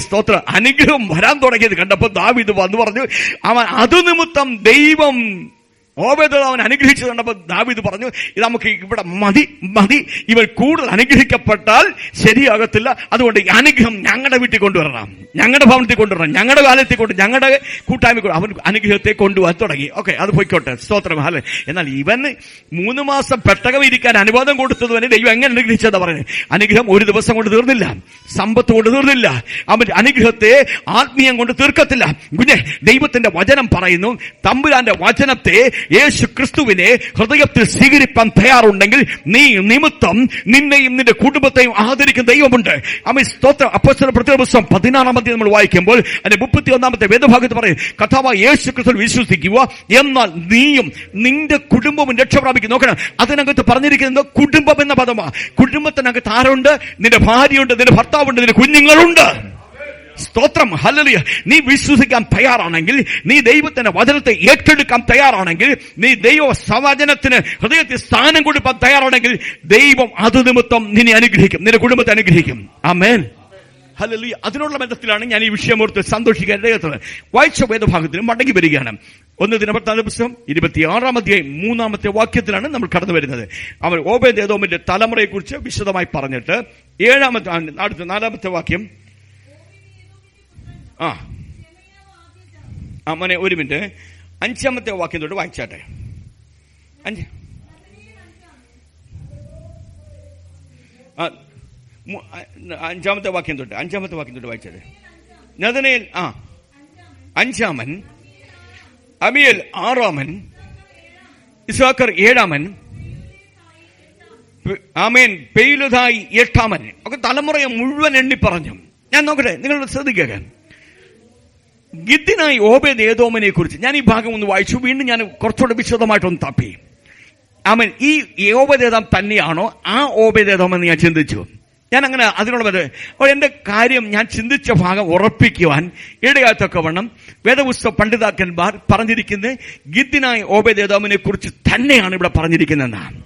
സ്തോത്രം. അനുഗ്രഹം വരാൻ തുടങ്ങിയത് കണ്ടപ്പോൾ ദാവീദ് വന്നു പറഞ്ഞു, അവൻ അത് നിമിത്തം ദൈവം ഓബേദ്ഏദോമിനെ അനുഗ്രഹിച്ചത് കണ്ടപ്പോൾ ദാവീദ് പറഞ്ഞു, ഇത് നമുക്ക് ഇവിടെ മതി, ഇവർ കൂടുതൽ അനുഗ്രഹിക്കപ്പെട്ടാൽ ശരിയാകത്തില്ല. അതുകൊണ്ട് ഈ അനുഗ്രഹം ഞങ്ങളുടെ വീട്ടിൽ കൊണ്ടുവരണം, ഞങ്ങളുടെ ഭവനത്തിൽ കൊണ്ടുവരണം, ഞങ്ങളുടെ കാലത്തിൽ ഞങ്ങളുടെ കൂട്ടായ്മ അവൻ അനുഗ്രഹത്തെ കൊണ്ടുപോകാൻ തുടങ്ങി. ഓക്കെ, അത് പോയിക്കോട്ടെ. സ്തോത്രം. അല്ലെ. എന്നാൽ ഇവന് 3 മാസം പെട്ടകം ഇരിക്കാൻ അനുവാദം കൊടുത്തതുവരെ ദൈവം എങ്ങനെ അനുഗ്രഹിച്ചതാ പറയുന്നത്? അനുഗ്രഹം ഒരു ദിവസം കൊണ്ട് തീർന്നില്ല, സമ്പത്ത് കൊണ്ട് തീർന്നില്ല, അവൻ അനുഗ്രഹത്തെ ആത്മീയം കൊണ്ട് തീർക്കത്തില്ല. കുഞ്ഞെ, ദൈവത്തിന്റെ വചനം പറയുന്നു, തമ്പുരാന്റെ വചനത്തെ യേശു ക്രിസ്തുവിനെ ഹൃദയത്തിൽ സ്വീകരിക്കാൻ തയ്യാറുണ്ടെങ്കിൽ നീ നിമിത്തം നിന്നെയും നിന്റെ കുടുംബത്തെയും ആദരിക്കുന്ന ദൈവമുണ്ട്. സ്തോത്രം. അപ്പോസ്തലരുടെ പുസ്തകം 16-ാം അധ്യായം നമ്മൾ വായിക്കുമ്പോൾ അതിന്റെ 31-ാമത്തെ വേദഭാഗത്ത് പറയും, കർത്താവായ യേശു ക്രിസ്തുവിൽ വിശ്വസിക്കുക, എന്നാൽ നീയും നിന്റെ കുടുംബവും രക്ഷ പ്രാപിക്കും. നോക്കണം, അതിനകത്ത് പറഞ്ഞിരിക്കുന്നത് കുടുംബം എന്ന പദമാണ്. കുടുംബത്തിനകത്ത് ആരുണ്ട്? നിന്റെ ഭാര്യയുണ്ട്, നിന്റെ ഭർത്താവുണ്ട്, നിന്റെ കുഞ്ഞുങ്ങളുണ്ട്. സ്തോത്രം. ഹല്ലേലൂയ. നീ വിശ്വസിക്കാൻ തയ്യാറാണെങ്കിൽ, നീ ദൈവത്തിന്റെ വചനത്തെ ഏറ്റെടുക്കാൻ തയ്യാറാണെങ്കിൽ, നീ ദൈവ സവചനത്തിന് ഹൃദയത്തിൽ സ്ഥാനം കൊടുക്കാൻ തയ്യാറാണെങ്കിൽ ദൈവം അത് നിമിത്തം നിന്നെ അനുഗ്രഹിക്കും, നിന്റെ കുടുംബത്തെ അനുഗ്രഹിക്കും. ആമേൻ. ഹല്ലേലൂയ. അതിനുള്ള ബന്ധത്തിലാണ് ഞാൻ ഈ വിഷയം ഓർത്ത് സന്തോഷിക്കാൻ ഇടയാത്തത്. വായിച്ച വേദഭാഗത്തിനും മടങ്ങി വരികയാണ്. 1 ദിനവൃത്താന്ത പുസ്തകം 26-ാം അധ്യായം 3-ാമത്തെ വാക്യത്തിലാണ് നമ്മൾ കടന്നു വരുന്നത്. അവൻ ഓബേദ്ഏദോമിന്റെ തലമുറയെ കുറിച്ച് വിശദമായി പറഞ്ഞിട്ട് 4-ാമത്തെ വാക്യം. മോനെ ഒരു മിനിറ്റ്, 5-ാമത്തെ വാക്യം തൊട്ട് വായിച്ചാട്ടെ. 5-ാമത്തെ വാക്യം തൊട്ട് വായിച്ചാട്ടെ. നെഥനയേൽ 5-ാമൻ, അമിയേൽ 6-ാമൻ, ഇസ്സാഖാർ 7-ാമൻ, പെയ്ലുദായി 8-ാമൻ. ഒക്കെ തലമുറയെ മുഴുവൻ എണ്ണി പറഞ്ഞു. ഞാൻ നോക്കട്ടെ, നിങ്ങൾ ശ്രദ്ധിക്കുക. ഗിദ്യനായി ഓബേദ്ഏദോമിനെ കുറിച്ച് ഞാൻ ഈ ഭാഗം ഒന്ന് വായിച്ചു. വീണ്ടും ഞാൻ കുറച്ചുകൂടെ വിശദമായിട്ടൊന്ന് തപ്പി. ഈ ഓബേദ്ഏദോം തന്നെയാണോ ആ ഓബേദ്ഏദോമെന്ന് ഞാൻ ചിന്തിച്ചു. ഞാൻ അങ്ങനെ അതിനുള്ള എന്റെ കാര്യം ഞാൻ ചിന്തിച്ച ഭാഗം ഉറപ്പിക്കുവാൻ ഇടയാത്തക്കവണ്ണം വേദപുസ്തക പണ്ഡിതാക്കന്മാർ പറഞ്ഞിരിക്കുന്നത് ഗിദ്യനായ ഓബേദ്ഏദോമിനെ കുറിച്ച് തന്നെയാണ് ഇവിടെ പറഞ്ഞിരിക്കുന്നതെന്നാണ്.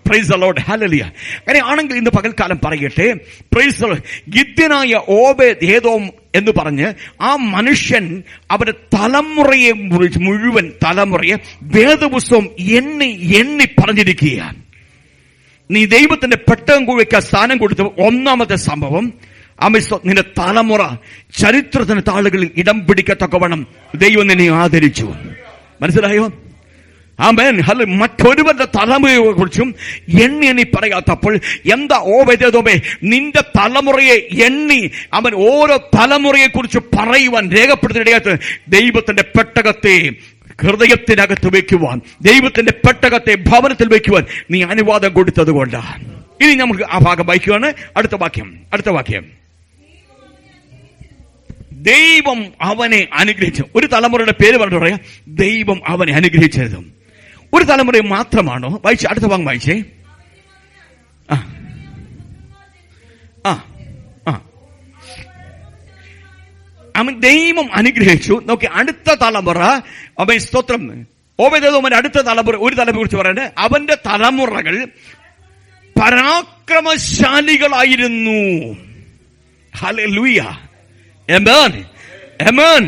Praise the Lord. ഹല്ലേലൂയ. അങ്ങനെയാണെങ്കിൽ ഇന്ന് പകൽക്കാലം പറയട്ടെ, പ്രൈസ് ദി ലോർഡ്. ഗിദ്യനായ ഓബേദ്ഏദോം എന്ന് പറഞ്ഞ് ആ മനുഷ്യൻ അവരുടെ തലമുറയെ മുഴുവൻ വേദപുസ്തകം എണ്ണി പറഞ്ഞിരിക്കുകയാണ്. നീ ദൈവത്തിന്റെ പെട്ടകം കുഴിക്കാൻ സ്ഥാനം കൊടുത്ത 1-ാമത്തെ സംഭവം, നിന്റെ തലമുറ ചരിത്രത്തിന് താളുകളിൽ ഇടം പിടിക്കത്തക്കവണ്ണം ദൈവം നിന്നെ ആദരിച്ചു. മനസ്സിലായോ? ആമേൻ. മറ്റൊരുവന്റെ തലമുറയെ കുറിച്ചും എണ്ണി പറയാത്തപ്പോൾ എന്താ ഓബേദ്ഏദോമേ, നിന്റെ തലമുറയെ എണ്ണി അവൻ ഓരോ തലമുറയെ കുറിച്ച് പറയുവാൻ രേഖപ്പെടുത്തിയിടയാത്ത ദൈവത്തിന്റെ പെട്ടകത്തെ ഹൃദയത്തിനകത്ത് വയ്ക്കുവാൻ, ദൈവത്തിന്റെ പെട്ടകത്തെ ഭവനത്തിൽ വയ്ക്കുവാൻ നീ അനുവാദം കൊടുത്തത് കൊണ്ടാണ്. ഇനി നമുക്ക് ആ ഭാഗം വായിക്കുകയാണ്. അടുത്ത വാക്യം. ദൈവം അവനെ അനുഗ്രഹിച്ചു. ഒരു തലമുറയുടെ പേര് പറഞ്ഞു പറയാം, ദൈവം അവനെ അനുഗ്രഹിച്ചതും. ഒരു തലമുറയെ മാത്രമാണോ? വായിച്ചു, അടുത്ത ഭാഗം വായിച്ചേ. അവൻ ദൈവം അനുഗ്രഹിച്ചു. നോക്കി, അടുത്ത തലമുറ അവൻ സ്തോത്രം ഓബേദേദോമിന്റെ അടുത്ത തലമുറ, ഒരു തലമുറയെ കുറിച്ച് പറയണ്ടേ, അവന്റെ തലമുറകൾ പരാക്രമശാലികളായിരുന്നു. ഹല്ലേലൂയ, ആമേൻ, ആമേൻ.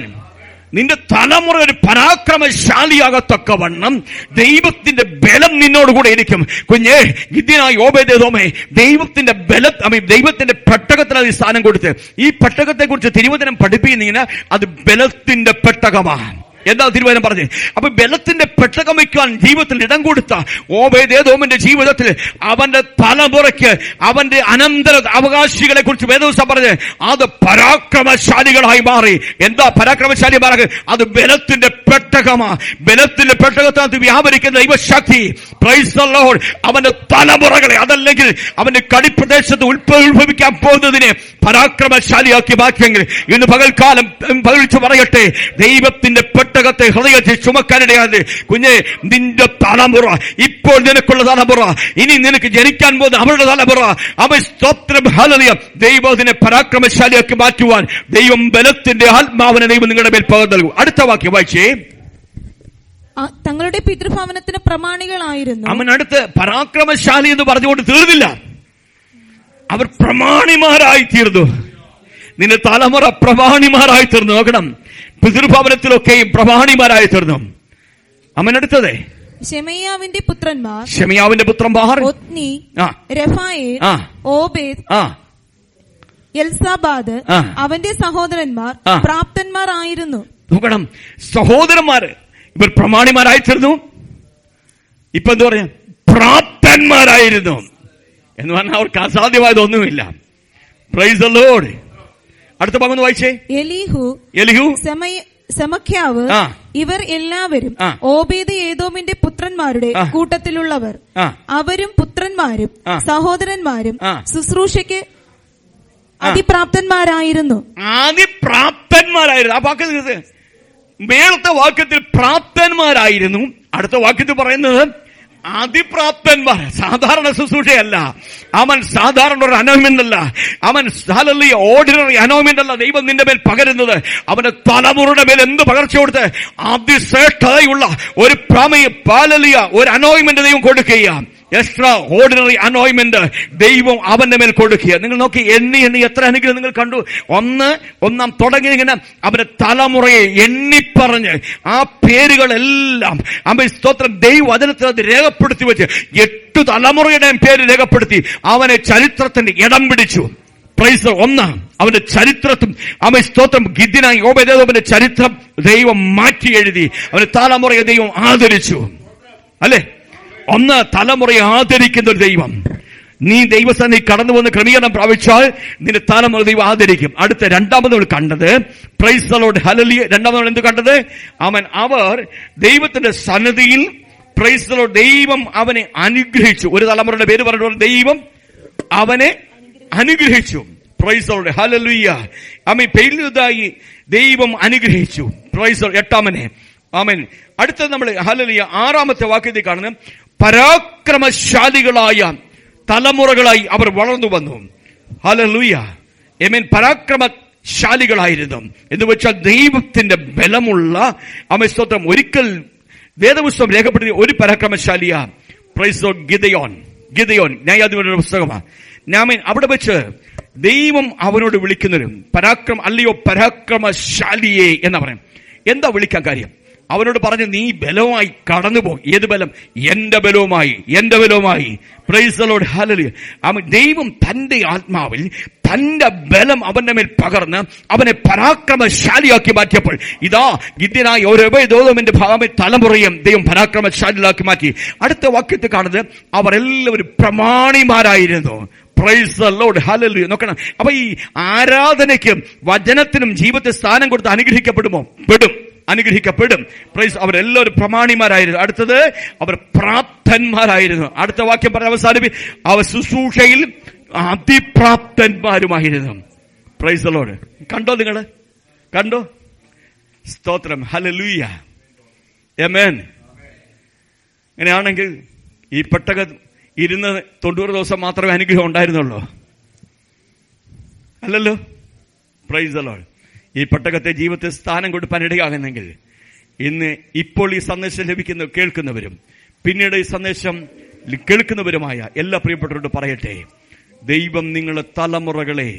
നിന്റെ തലമുറ ഒരു പരാക്രമശാലിയാകത്തക്കവണ്ണം ദൈവത്തിന്റെ ബലം നിന്നോടുകൂടെ ഇരിക്കും. കുഞ്ഞേ, ഗിദ്യോനായ ഓബേദേദോമേ, ദൈവത്തിന്റെ ബലം, ദൈവത്തിന്റെ പെട്ടകത്തിന് അത് സ്ഥാനം കൊടുത്ത് ഈ പെട്ടകത്തെ കുറിച്ച് തിരുവചനം പഠിപ്പിക്കുന്ന അത് ബലത്തിന്റെ പെട്ടകമാണ്. എന്താ തിരുവചനം പറഞ്ഞത്? അപ്പൊ ബലത്തിന്റെ പെട്ടകം വയ്ക്കാൻ ജീവിതത്തിൽ ഇടം കൊടുത്ത ഓബേദേദോമിന്റെ ജീവിതത്തിൽ അവന്റെ തലമുറയ്ക്ക് അവന്റെ അനന്തര അവകാശികളെ കുറിച്ച് വേദപുസ്തകം പറഞ്ഞ് അത് പരാക്രമശാലികളായി മാറി. എന്താ പരാക്രമശാലി മാറി? അത് ബലത്തിന്റെ പെട്ടകമാ. ബലത്തിന്റെ പെട്ടകത്തിനകത്ത് വ്യാപരിക്കുന്ന ദൈവശക്തി, പ്രൈസ് ദി ലോർഡ്, അവന്റെ തലമുറകളെ, അതല്ലെങ്കിൽ അവന്റെ കടിപ്രദേശത്ത് ഉത്ഭവിക്കാൻ പോകുന്നതിനെ പരാക്രമശാലിയാക്കി മാറ്റിയെങ്കിൽ ഇന്ന് പകൽക്കാലം പകൽച്ചു പറയട്ടെ, ദൈവത്തിന്റെ പെട്ടകത്തെ ഹൃദയത്തിൽ ചുമക്കാനിടയാതെ കുഞ്ഞെ, നിന്റെ തലമുറ, ഇപ്പോൾ നിനക്കുള്ള തലമുറ, ഇനി നിനക്ക് ജനിക്കാൻ പോകുന്ന അവരുടെ തലമുറ, അവൻ സ്തോത്രം, ഹല്ലേലൂയ, ദൈവം അതിനെ പരാക്രമശാലിയാക്കി മാറ്റുവാൻ ദൈവം ബലത്തിന്റെ ആത്മാവിനെ ദൈവം നിങ്ങളുടെ മേൽ പകർന്നു നൽകും. അടുത്ത വാക്യം വായിച്ചേ. തങ്ങളുടെ പിതൃഭവനത്തിന് പ്രമാണികളായിരുന്നു. അവനടുത്ത് പരാക്രമശാലി എന്ന് പറഞ്ഞുകൊണ്ട് തീർന്നില്ല, അവർ പ്രമാണിമാരായി തീർന്നു. നിന്റെ തലമുറ പ്രമാണിമാരായി തീർന്നു. നോക്കണം, പിതൃഭവനത്തിലൊക്കെയും പ്രമാണിമാരായി തീർന്നു. അവനടുത്തത് ശെമയ്യാവിന്റെ പുത്രന്മാർ ഒത്നി, രഫായേൽ, ഓബേദ്, എൽസാബാദ്, അവന്റെ സഹോദരന്മാർ പ്രാപ്തന്മാരായിരുന്നു. നോക്കണം, സഹോദരന്മാര് ഇവർ പ്രമാണിമാരായി തീർന്നു. ഇപ്പൊ എന്താ പറയാ? പ്രാപ്തന്മാരായിരുന്നു എന്ന് പറഞ്ഞാൽ അവർക്ക് അസാധ്യമായതൊന്നുമില്ല. Price the Lord. അടുത്ത ഭാഗം ഒന്ന് വായിച്ചേ. എലിഹു, സെമഖ്യാവ്, ഇവർ എല്ലാവരും ഓബേദ് ഏദോമിന്റെ പുത്രന്മാരുടെ കൂട്ടത്തിലുള്ളവർ. അവരും പുത്രന്മാരും സഹോദരന്മാരും ശുശ്രൂഷയ്ക്ക് അതിപ്രാപ്തന്മാരായിരുന്നു. അതിപ്രാപ്തന്മാരായിരുന്നു. ആ വാക്ക് മേളത്തെ വാക്യത്തിൽ പ്രാപ്തന്മാരായിരുന്നു. അടുത്ത വാക്യത്തിൽ പറയുന്നത് അതിപ്രാപ്തന്മാർ. സാധാരണ ശുശ്രൂഷയല്ല, അവൻ സാധാരണ ഒരു അനോയിന്റ്മെന്റ് അല്ല, അവൻ ഓർഡിനറി അനോയിന്റ്മെന്റ് അല്ല ദൈവം നിന്റെ മേൽ പകരുന്നത്. അവന്റെ തലമുറയുടെ മേൽ എന്ത് പകർച്ച കൊടുത്ത് അതിശ്രേഷ്ഠതയുള്ള ഒരു ഒരു അനോയിന്റ്മെന്റ് ദൈവം കൊടുക്കുകയാണ്. എക്സ്ട്രാ ഓർഡിനറി അനോയിന്റ്മെന്റ് ദൈവം അവന്റെ മേൽ കൊടുക്കുക. നിങ്ങൾ നോക്കി, എണ്ണി എത്ര അനുഗ്രഹം നിങ്ങൾ കണ്ടു. ഒന്നാം തുടങ്ങി ഇങ്ങനെ അവന്റെ തലമുറയെ എണ്ണിപ്പറഞ്ഞ് ആ പേരുകളെല്ലാം അവൻ സ്തോത്രം ദൈവവചനത്തിൽ അത് രേഖപ്പെടുത്തി വെച്ച് 8 തലമുറയുടെയും പേര് രേഖപ്പെടുത്തി അവനെ ചരിത്രത്തിന്റെ ഇടം പിടിച്ചു. പ്രൈസ്. ഒന്നാം അവന്റെ ചരിത്രത്തും അവൻ സ്തോത്രം ഗിദ്യോനായ ഓബേദേദോമിന്റെ ചരിത്രം ദൈവം മാറ്റി എഴുതി. അവന്റെ തലമുറയെ ദൈവം ആദരിച്ചു. അല്ലേ? ഒന്ന്, തലമുറയെ ആദരിക്കുന്ന ഒരു ദൈവം. നീ ദൈവസന്നിധി കടന്നു വന്ന് ക്രമീകരണം പ്രാപിച്ചാൽ നിന്റെ തലമുറ ദൈവം ആദരിക്കും. അടുത്ത രണ്ടാമത് നമ്മൾ കണ്ടത്, പ്രൈസ് ദി ലോർഡ്, ഹല്ലേലൂയ. രണ്ടാമത് എന്ത് കണ്ടത്? അവർ ദൈവത്തിന്റെ സന്നിധിയിൽ, പ്രൈസ് ദി ലോർഡ്, ദൈവം അവനെ അനുഗ്രഹിച്ചു. ഒരു തലമുറയുടെ പേര് പറഞ്ഞ ദൈവം അവനെ അനുഗ്രഹിച്ചു. Praise the Lord, hallelujah. പെയ്യുന്നതായി ദൈവം അനുഗ്രഹിച്ചു. Praise the Lord. എട്ടാമനെ ആമേൻ. അടുത്ത നമ്മൾ ഹല്ലേലൂയ 6ാമത്തെ വാക്യത്തിൽ കാണുന്ന പരാക്രമശാലികളായ തലമുറകളായി അവർ വളർന്നു വന്നു. ഹല്ലേലൂയ, ആമേൻ. പരാക്രമശാലികളായിരുന്നു എന്ന് വെച്ചാൽ ദൈവത്തിന്റെ ബലമുള്ള സ്തോത്രം. ഒരിക്കൽ വേദപുസ്തകം രേഖപ്പെടുത്തിയ ഒരു പരാക്രമശാലിയാ, പ്രൈസ് ദി ലോർഡ്, ഗിദെയോൻ. ന്യായാധിപതിയുടെ പുസ്തകമാണ്. അവിടെ വെച്ച് ദൈവം അവനോട് വിളിക്കുന്നവരും അല്ലയോ പരാക്രമശാലിയെ എന്ന് പറയും. എന്താ വിളിക്കാൻ കാര്യം? അവനോട് പറഞ്ഞു, നീ ബലവുമായി കടന്നുപോ. ഏത് ബലം? എന്റെ ബലവുമായി. Praise the Lord, hallelujah. ദൈവം തന്റെ ആത്മാവിൽ തന്റെ ബലം അവന്റെ മേൽ പകർന്ന് അവനെ പരാക്രമശാലിയാക്കി മാറ്റിയപ്പോൾ ഇതാ ഗിദ്യോനായ ഓബേദേദോമിന്റെ തലമുറയും ദൈവം പരാക്രമശാലിയാക്കി മാറ്റി. അടുത്ത വാക്യത്തിൽ കാണുന്നത് അവർ എല്ലാവരും പ്രമാണിമാരായിരുന്നു. Praise the Lord, hallelujah. നോക്കണം, അപ്പൊ ഈ ആരാധനയ്ക്കും വചനത്തിനും ജീവിതത്തിൽ സ്ഥാനം കൊടുത്ത് അനുഗ്രഹിക്കപ്പെടും. പ്രൈസ്. അവരെല്ലാവരും പ്രമാണിമാരായിരുന്നു. അടുത്തത് അവർ പ്രാപ്തന്മാരായിരുന്നു. അടുത്ത വാക്യം പറഞ്ഞ അവസാനിപ്പി അവർ ശുശ്രൂഷയിൽ അതിപ്രാപ്തന്മാരുമായിരുന്നു. Price the Lord. കണ്ടോ? നിങ്ങള് കണ്ടോ? സ്തോത്രം, ഹല്ലേലൂയ, ആമേൻ. അങ്ങനെയാണെങ്കിൽ ഈ പെട്ടകം ഇരുന്ന് 90 ദിവസം മാത്രമേ അനുഗ്രഹം ഉണ്ടായിരുന്നുള്ളൂ, അല്ലല്ലോ? Price the Lord. ഈ പെട്ടകത്തെ ജീവിതത്തിൽ സ്ഥാനം കൊടുക്കാൻ ഇടയാകുന്നെങ്കിൽ ഇന്ന് ഇപ്പോൾ ഈ സന്ദേശം കേൾക്കുന്നവരും പിന്നീട് ഈ സന്ദേശം കേൾക്കുന്നവരുമായ എല്ലാ പ്രിയപ്പെട്ടവരോട് പറയട്ടെ, ദൈവം നിങ്ങളെ തലമുറകളെ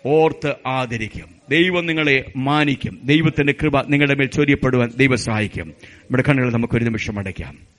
ഓർത്ത് ആദരിക്കും. ദൈവം നിങ്ങളെ മാനിക്കും. ദൈവത്തിന്റെ കൃപ നിങ്ങളുടെ മേൽ ചൊരിയപ്പെടുവാൻ ദൈവം സഹായിക്കും. നമ്മുടെ കണ്ണുകൾ നമുക്കൊരു നിമിഷം അടയ്ക്കാം.